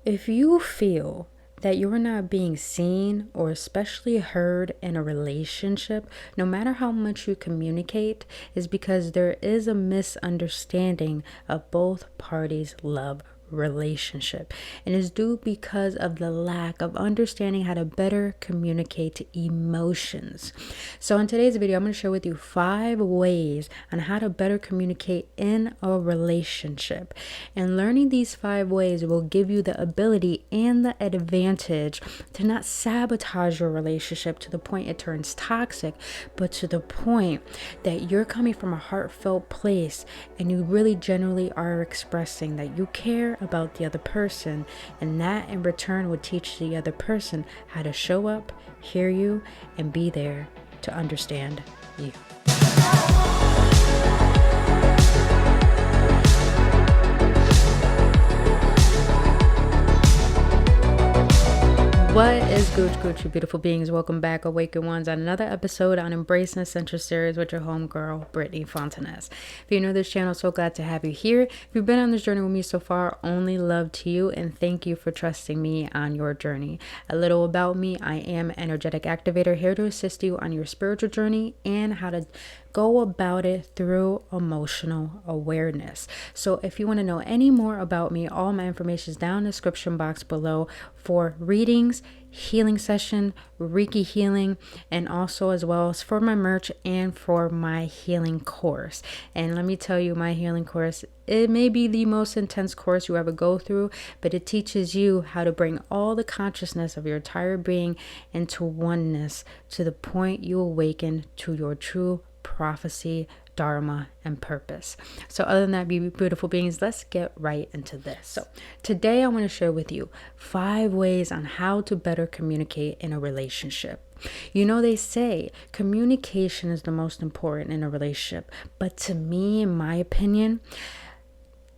If you feel that you're not being seen or especially heard in a relationship, no matter how much you communicate, is because there is a misunderstanding of both parties' love relationship, and is due because of the lack of understanding how to better communicate emotions. So in today's video, I'm going to share with you 5 ways on how to better communicate in a relationship, and learning these 5 ways will give you the ability and the advantage to not sabotage your relationship to the point it turns toxic, but to the point that you're coming from a heartfelt place and you really genuinely are expressing that you care about the other person, and that in return would teach the other person how to show up, hear you, and be there to understand you. What is Gooch, you beautiful beings? Welcome back, Awaken Ones, on another episode on Embracing Essential Series with your homegirl, Brittany Fontanez. If you're new to this channel, so glad to have you here. If you've been on this journey with me so far, only love to you, and thank you for trusting me on your journey. A little about me: I am an energetic activator here to assist you on your spiritual journey and how to go about it through emotional awareness. So if you want to know any more about me, all my information is down in the description box below for readings, healing session, Reiki healing, and also as well as for my merch and for my healing course. And let me tell you, my healing course, it may be the most intense course you ever go through, but it teaches you how to bring all the consciousness of your entire being into oneness to the point you awaken to your true prophecy, dharma, and purpose. So other than that, beautiful beings, let's get right into this. So today I want to share with you 5 ways on how to better communicate in a relationship. You know, they say communication is the most important in a relationship, but to me, in my opinion,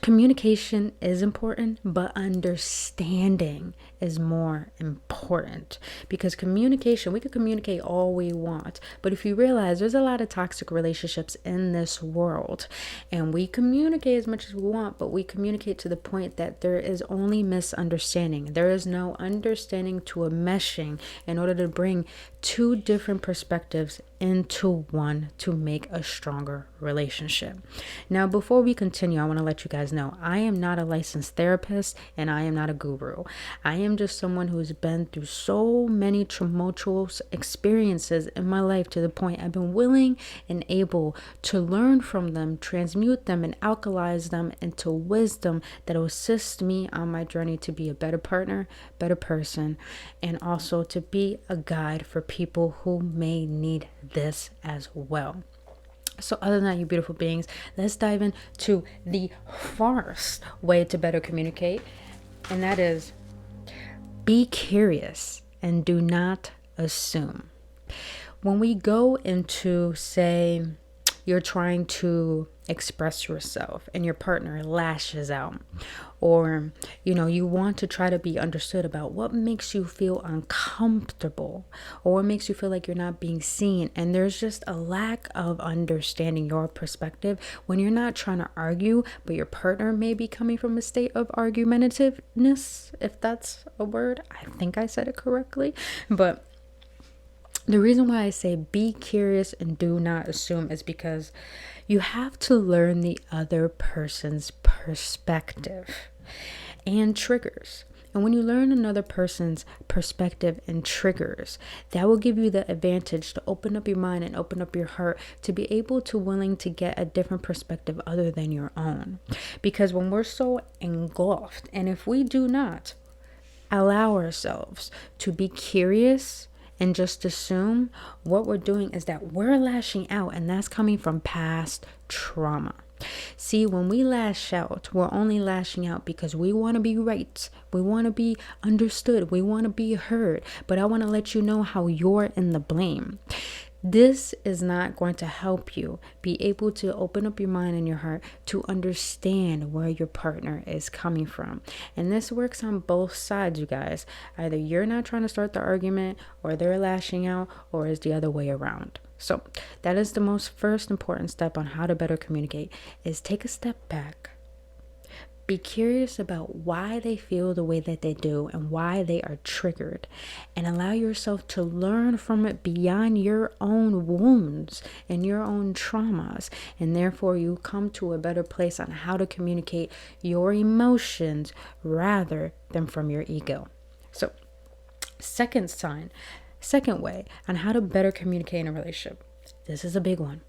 communication is important, but understanding is more important, because communication, we could communicate all we want, but if you realize there's a lot of toxic relationships in this world, and we communicate as much as we want, but we communicate to the point that there is only misunderstanding. There is no understanding to a meshing in order to bring 2 different perspectives into one to make a stronger relationship. Now, before we continue, I want to let you guys know I am not a licensed therapist and I am not a guru. I am just someone who's been through so many tumultuous experiences in my life to the point I've been willing and able to learn from them, transmute them, and alkalize them into wisdom that will assist me on my journey to be a better partner, better person, and also to be a guide for people who may need this as well. So other than that, you beautiful beings, let's dive into the first way to better communicate, and that is be curious and do not assume. When we go into, say, you're trying to express yourself and your partner lashes out, or you want to try to be understood about what makes you feel uncomfortable or what makes you feel like you're not being seen, and there's just a lack of understanding your perspective. When you're not trying to argue, but your partner may be coming from a state of argumentativeness, if that's a word, I think I said it correctly. But the reason why I say be curious and do not assume is because you have to learn the other person's perspective and triggers. And when you learn another person's perspective and triggers, that will give you the advantage to open up your mind and open up your heart to be able to willing to get a different perspective other than your own. Because when we're so engulfed, and if we do not allow ourselves to be curious and just assume, what we're doing is that we're lashing out, and that's coming from past trauma. See, when we lash out, we're only lashing out because we want to be right. We want to be understood. We want to be heard. But I want to let you know how you're in the blame. This is not going to help you be able to open up your mind and your heart to understand where your partner is coming from. And this works on both sides, you guys. Either you're not trying to start the argument, or they're lashing out, or it's the other way around. So that is the first important step on how to better communicate, is take a step back. Be curious about why they feel the way that they do and why they are triggered, and allow yourself to learn from it beyond your own wounds and your own traumas. And therefore, you come to a better place on how to communicate your emotions rather than from your ego. So, second way on how to better communicate in a relationship. This is a big one.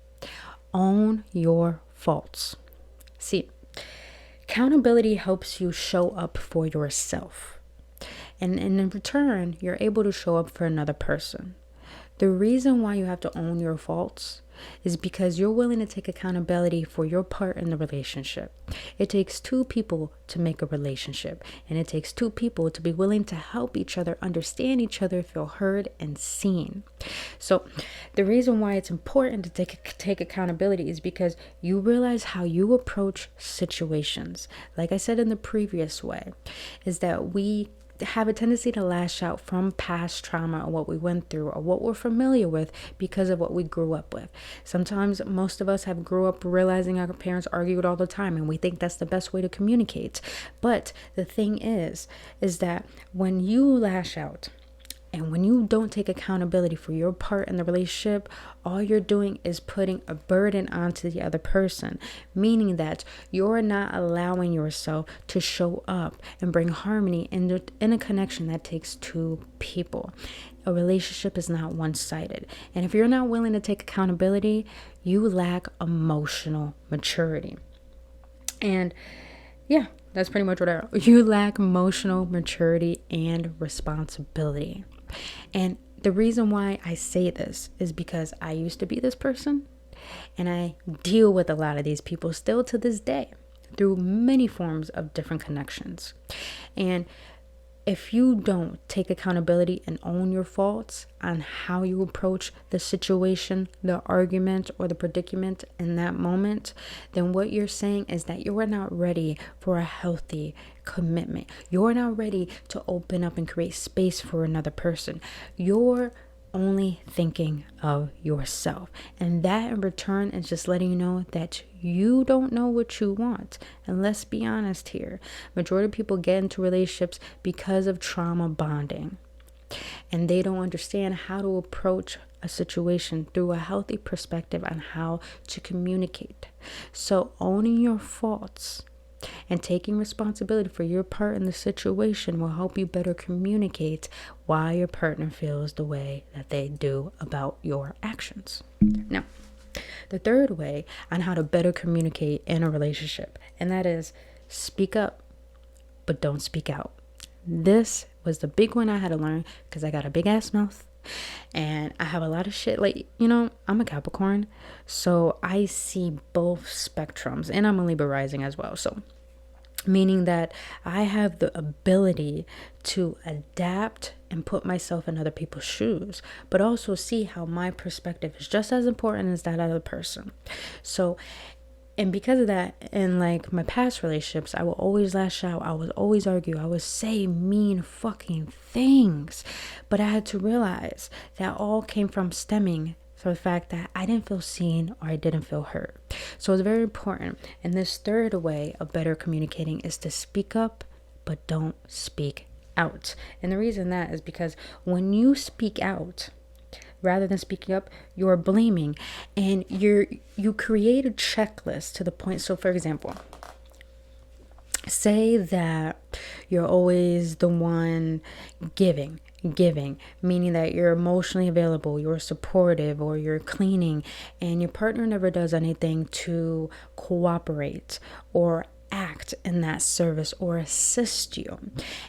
Own your faults. See, accountability helps you show up for yourself. And in return, you're able to show up for another person. The reason why you have to own your faults is because you're willing to take accountability for your part in the relationship. It takes two people to make a relationship, and it takes two people to be willing to help each other understand each other, feel heard and seen. So the reason why it's important to take accountability is because you realize how you approach situations. Like I said in the previous way, is that we have a tendency to lash out from past trauma or what we went through or what we're familiar with because of what we grew up with. Sometimes most of us have grew up realizing our parents argued all the time, and we think that's the best way to communicate. But the thing is that when you lash out and when you don't take accountability for your part in the relationship, all you're doing is putting a burden onto the other person, meaning that you're not allowing yourself to show up and bring harmony in a connection that takes two people. A relationship is not one-sided. And if you're not willing to take accountability, you lack emotional maturity. And yeah, that's pretty much what you lack emotional maturity and responsibility. And the reason why I say this is because I used to be this person, and I deal with a lot of these people still to this day through many forms of different connections. And if you don't take accountability and own your faults on how you approach the situation, the argument, or the predicament in that moment, then what you're saying is that you are not ready for a healthy commitment. You're not ready to open up and create space for another person. You're only thinking of yourself. And that in return is just letting you know that you don't know what you want. And let's be honest here. Majority of people get into relationships because of trauma bonding. And they don't understand how to approach a situation through a healthy perspective on how to communicate. So owning your faults and taking responsibility for your part in the situation will help you better communicate why your partner feels the way that they do about your actions. Now, the third way on how to better communicate in a relationship, and that is speak up, but don't speak out. This was the big one I had to learn because I got a big ass mouth. And I have a lot of shit, like, I'm a Capricorn, so I see both spectrums, and I'm a Libra rising as well. So meaning that I have the ability to adapt and put myself in other people's shoes, but also see how my perspective is just as important as that other person. So, and because of that, in like my past relationships, I will always lash out. I would always argue. I would say mean fucking things. But I had to realize that all came from stemming from the fact that I didn't feel seen or I didn't feel heard. So it's very important. And this third way of better communicating is to speak up, but don't speak out. And the reason that is because when you speak out, rather than speaking up, you're blaming, and you create a checklist to the point. So for example, say that you're always the one giving, meaning that you're emotionally available, you're supportive, or you're cleaning, and your partner never does anything to cooperate or act in that service or assist you,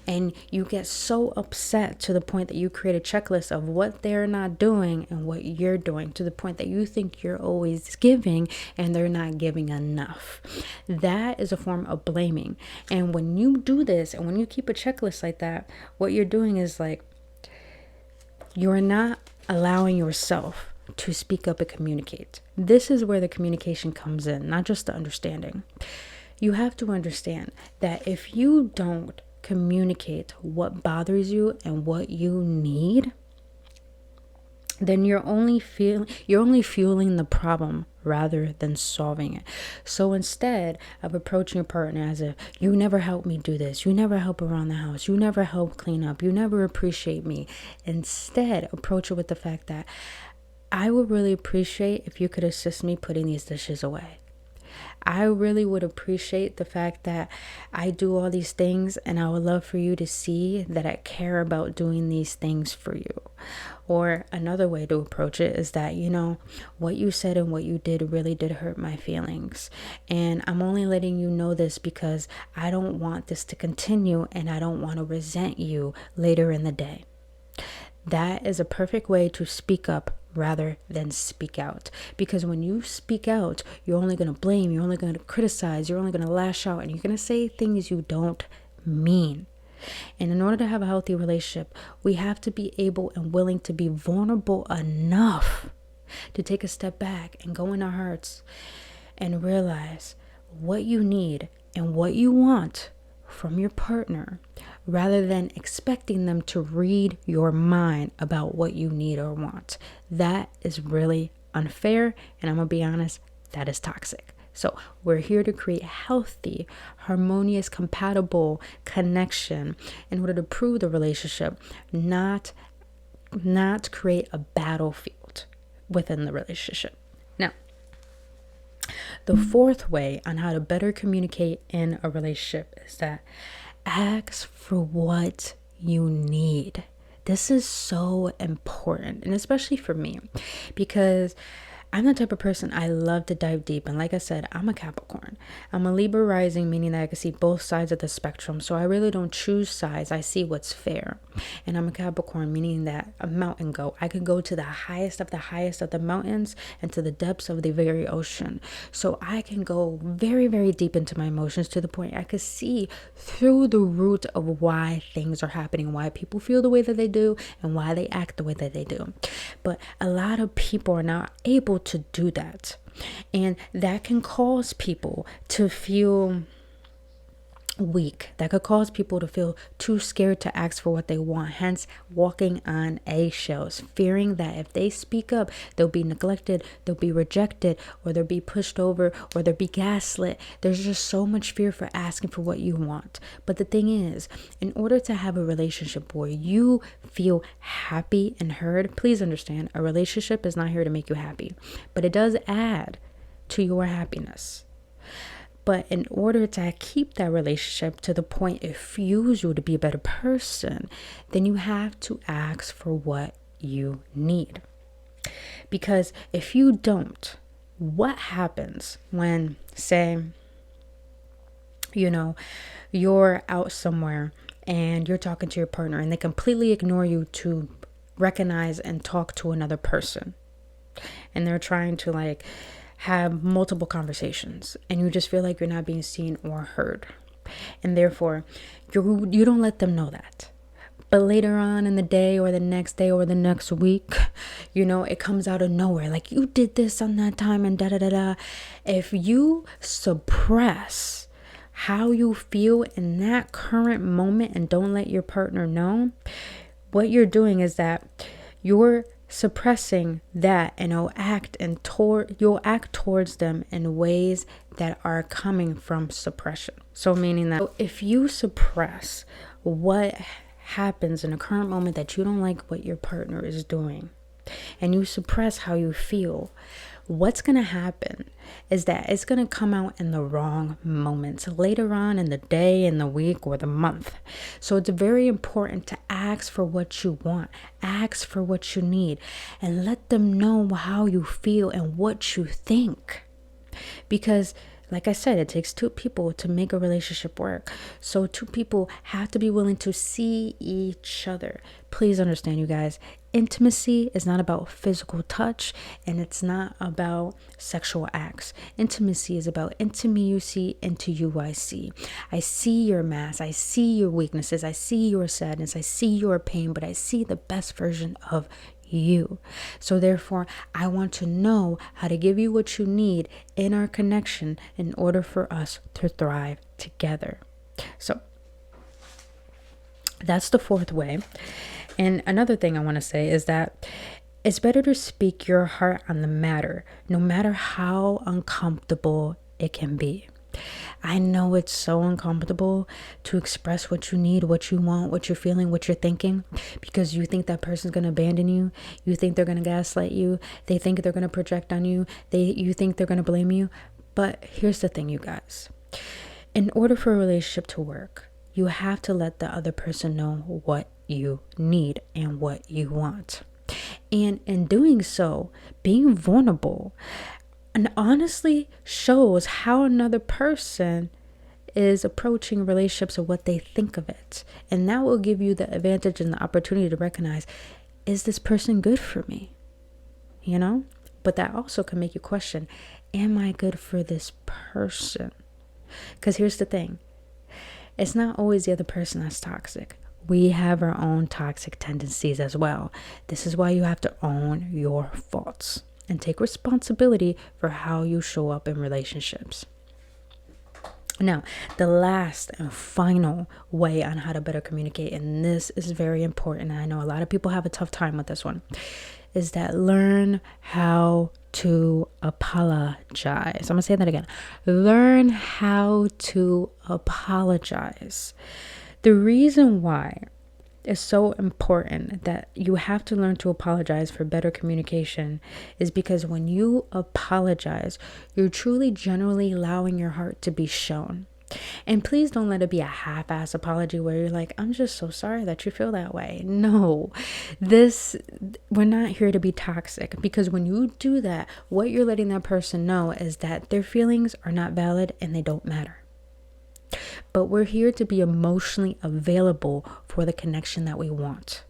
and you get so upset to the point that you create a checklist of what they're not doing and what you're doing, to the point that you think you're always giving and they're not giving enough. That is a form of blaming. And when you do this, and when you keep a checklist like that, what you're doing is like, you're not allowing yourself to speak up and communicate. This is where the communication comes in, not just the understanding. You have to understand that if you don't communicate what bothers you and what you need, then you're only fueling the problem rather than solving it. So instead of approaching your partner as if you never help me do this, you never help around the house, you never help clean up, you never appreciate me, instead approach it with the fact that I would really appreciate if you could assist me putting these dishes away. I really would appreciate the fact that I do all these things, and I would love for you to see that I care about doing these things for you. Or another way to approach it is that, what you said and what you did really did hurt my feelings. And I'm only letting you know this because I don't want this to continue, and I don't want to resent you later in the day. That is a perfect way to speak up rather than speak out. Because when you speak out, you're only going to blame, you're only going to criticize, you're only going to lash out, and you're going to say things you don't mean. And in order to have a healthy relationship, we have to be able and willing to be vulnerable enough to take a step back and go in our hearts and realize what you need and what you want from your partner, rather than expecting them to read your mind about what you need or want. That is really unfair, and I'm gonna be honest, that is toxic. So we're here to create healthy, harmonious, compatible connection in order to prove the relationship, not create a battlefield within the relationship. Now, the fourth way on how to better communicate in a relationship is that ask for what you need. This is so important, and especially for me, because I'm the type of person, I love to dive deep. And like I said, I'm a Capricorn. I'm a Libra rising, meaning that I can see both sides of the spectrum. So I really don't choose sides. I see what's fair. And I'm a Capricorn, meaning that a mountain goat. I can go to the highest of the mountains and to the depths of the very ocean. So I can go very, very deep into my emotions to the point I could see through the root of why things are happening, why people feel the way that they do, and why they act the way that they do. But a lot of people are not able to do that, and that can cause people to feel weak. That could cause people to feel too scared to ask for what they want, hence walking on eggshells, fearing that if they speak up, they'll be neglected, they'll be rejected, or they'll be pushed over, or they'll be gaslit. There's just so much fear for asking for what you want. But the thing is, in order to have a relationship where you feel happy and heard, please understand, a relationship is not here to make you happy, but it does add to your happiness. But in order to keep that relationship to the point it fuels you to be a better person, then you have to ask for what you need. Because if you don't, what happens when, say, you're out somewhere and you're talking to your partner and they completely ignore you to recognize and talk to another person, and they're trying to have multiple conversations, and you just feel like you're not being seen or heard, and therefore you don't let them know that. But later on in the day or the next day or the next week, it comes out of nowhere, like, you did this on that time and da da da da. If you suppress how you feel in that current moment and don't let your partner know, what you're doing is that you're suppressing that, and you'll act towards them in ways that are coming from suppression. So meaning that if you suppress what happens in a current moment that you don't like what your partner is doing, and you suppress how you feel, what's going to happen is that it's going to come out in the wrong moments later on in the day, in the week, or the month. So it's very important to ask for what you want, ask for what you need, and let them know how you feel and what you think. Because like I said, it takes two people to make a relationship work. So two people have to be willing to see each other. Please understand, you guys, intimacy is not about physical touch, and it's not about sexual acts. Intimacy is about intimacy into you. I see your mask. I see your weaknesses. I see your sadness. I see your pain, but I see the best version of you. So therefore, I want to know how to give you what you need in our connection in order for us to thrive together. So that's the fourth way. And another thing I want to say is that It's better to speak your heart on the matter, no matter how uncomfortable it can be. I know it's so uncomfortable to express what you need, what you want, what you're feeling, what you're thinking, because you think that person's going to abandon you. You think they're going to gaslight you. They think they're going to project on you. You think they're going to blame you. But here's the thing, you guys. In order for a relationship to work, you have to let the other person know what you need and what you want. And in doing so, being vulnerable and honestly shows how another person is approaching relationships or what they think of it. And that will give you the advantage and the opportunity to recognize, is this person good for me? You know? But that also can make you question, am I good for this person? Because here's the thing. It's not always the other person that's toxic. We have our own toxic tendencies as well. This is why you have to own your faults and take responsibility for how you show up in relationships. Now, the last and final way on how to better communicate, and this is very important, and I know a lot of people have a tough time with this one, is that learn how to apologize. I'm going to say that again. Learn how to apologize. The reason why it's so important that you have to learn to apologize for better communication is because when you apologize, you're truly genuinely allowing your heart to be shown. And please don't let it be a half-ass apology where you're like, I'm just so sorry that you feel that way. No, we're not here to be toxic, because when you do that, what you're letting that person know is that their feelings are not valid and they don't matter. But we're here to be emotionally available for the connection that we want.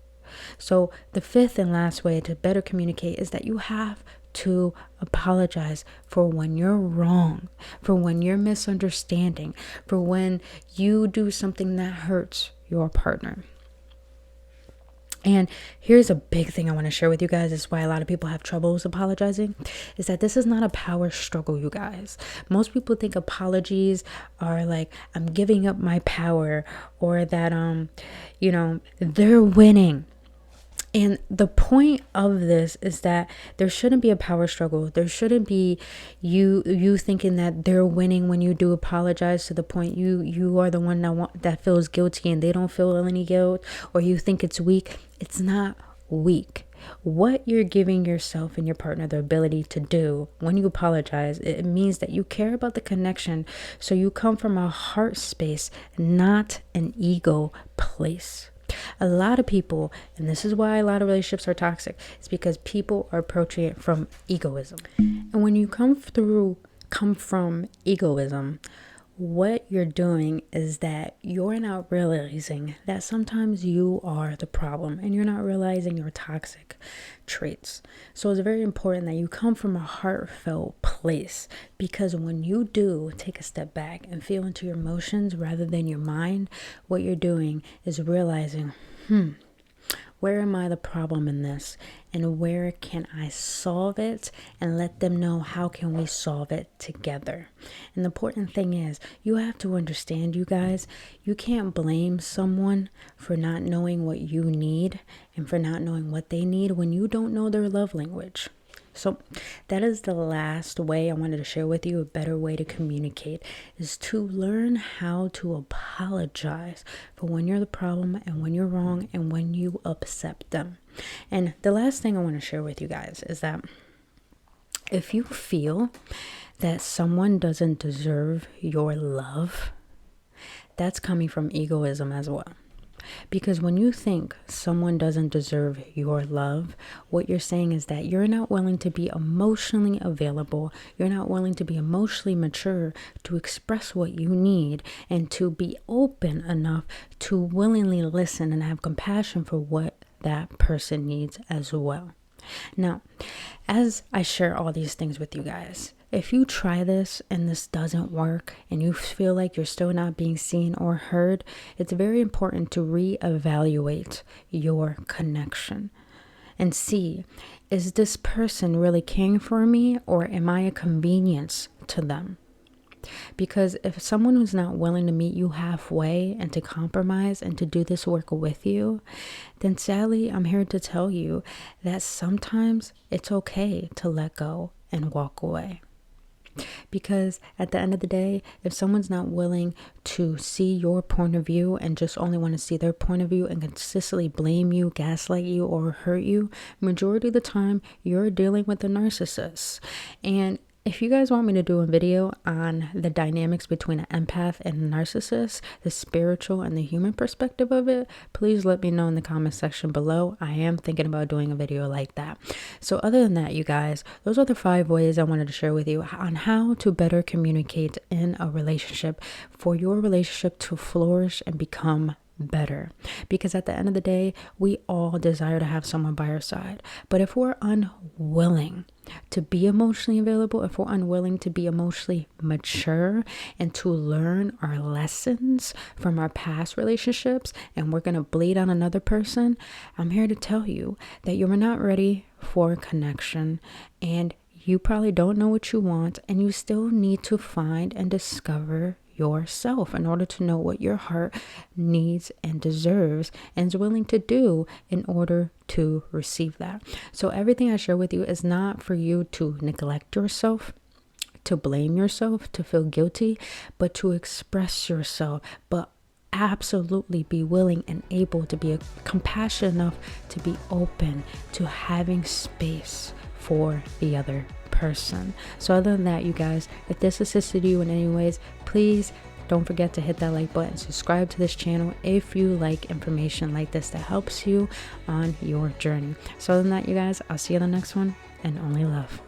So the fifth and last way to better communicate is that you have to apologize for when you're wrong, for when you're misunderstanding, for when you do something that hurts your partner. And here's a big thing I want to share with you guys. This is why a lot of people have troubles apologizing, is that this is not a power struggle, you guys. Most people think apologies are like, I'm giving up my power, or that, they're winning. And the point of this is that there shouldn't be a power struggle. There shouldn't be you thinking that they're winning when you do apologize to the point you are the one that feels guilty and they don't feel any guilt, or you think it's weak. It's not weak. What you're giving yourself and your partner the ability to do when you apologize, it means that you care about the connection. So you come from a heart space, not an ego place. A lot of people, and this is why a lot of relationships are toxic, it's because people are approaching it from egoism. And when you come from egoism, what you're doing is that you're not realizing that sometimes you are the problem, and you're not realizing your toxic traits. So it's very important that you come from a heartfelt place, because when you do take a step back and feel into your emotions rather than your mind, what you're doing is realizing, where am I the problem in this? And where can I solve it? And let them know, how can we solve it together? And the important thing is, you have to understand, you guys, you can't blame someone for not knowing what you need and for not knowing what they need when you don't know their love language. So that is the last way I wanted to share with you. A better way to communicate is to learn how to apologize for when you're the problem and when you're wrong and when you upset them. And the last thing I want to share with you guys is that if you feel that someone doesn't deserve your love, that's coming from egoism as well. Because when you think someone doesn't deserve your love, what you're saying is that you're not willing to be emotionally available. You're not willing to be emotionally mature to express what you need and to be open enough to willingly listen and have compassion for what that person needs as well. Now, as I share all these things with you guys, if you try this and this doesn't work and you feel like you're still not being seen or heard, it's very important to reevaluate your connection and see, is this person really caring for me, or am I a convenience to them? Because if someone who's not willing to meet you halfway and to compromise and to do this work with you, then sadly, I'm here to tell you that sometimes it's okay to let go and walk away. Because at the end of the day, if someone's not willing to see your point of view and just only want to see their point of view and consistently blame you, gaslight you, or hurt you, majority of the time, you're dealing with a narcissist. And if you guys want me to do a video on the dynamics between an empath and a narcissist, the spiritual and the human perspective of it, please let me know in the comment section below. I am thinking about doing a video like that. So other than that, you guys, those are the 5 ways I wanted to share with you on how to better communicate in a relationship for your relationship to flourish and become better. Because at the end of the day, we all desire to have someone by our side. But if we're unwilling to be emotionally available, if we're unwilling to be emotionally mature and to learn our lessons from our past relationships, and we're going to bleed on another person, I'm here to tell you that you're not ready for connection, and you probably don't know what you want, and you still need to find and discover yourself in order to know what your heart needs and deserves and is willing to do in order to receive that. So everything I share with you is not for you to neglect yourself, to blame yourself, to feel guilty, but to express yourself, but absolutely be willing and able to be compassionate enough to be open to having space for the other person. So other than that, you guys, if this assisted you in any ways, please don't forget to hit that like button, subscribe to this channel if you like information like this that helps you on your journey. So other than that, you guys, I'll see you in the next one, and only love.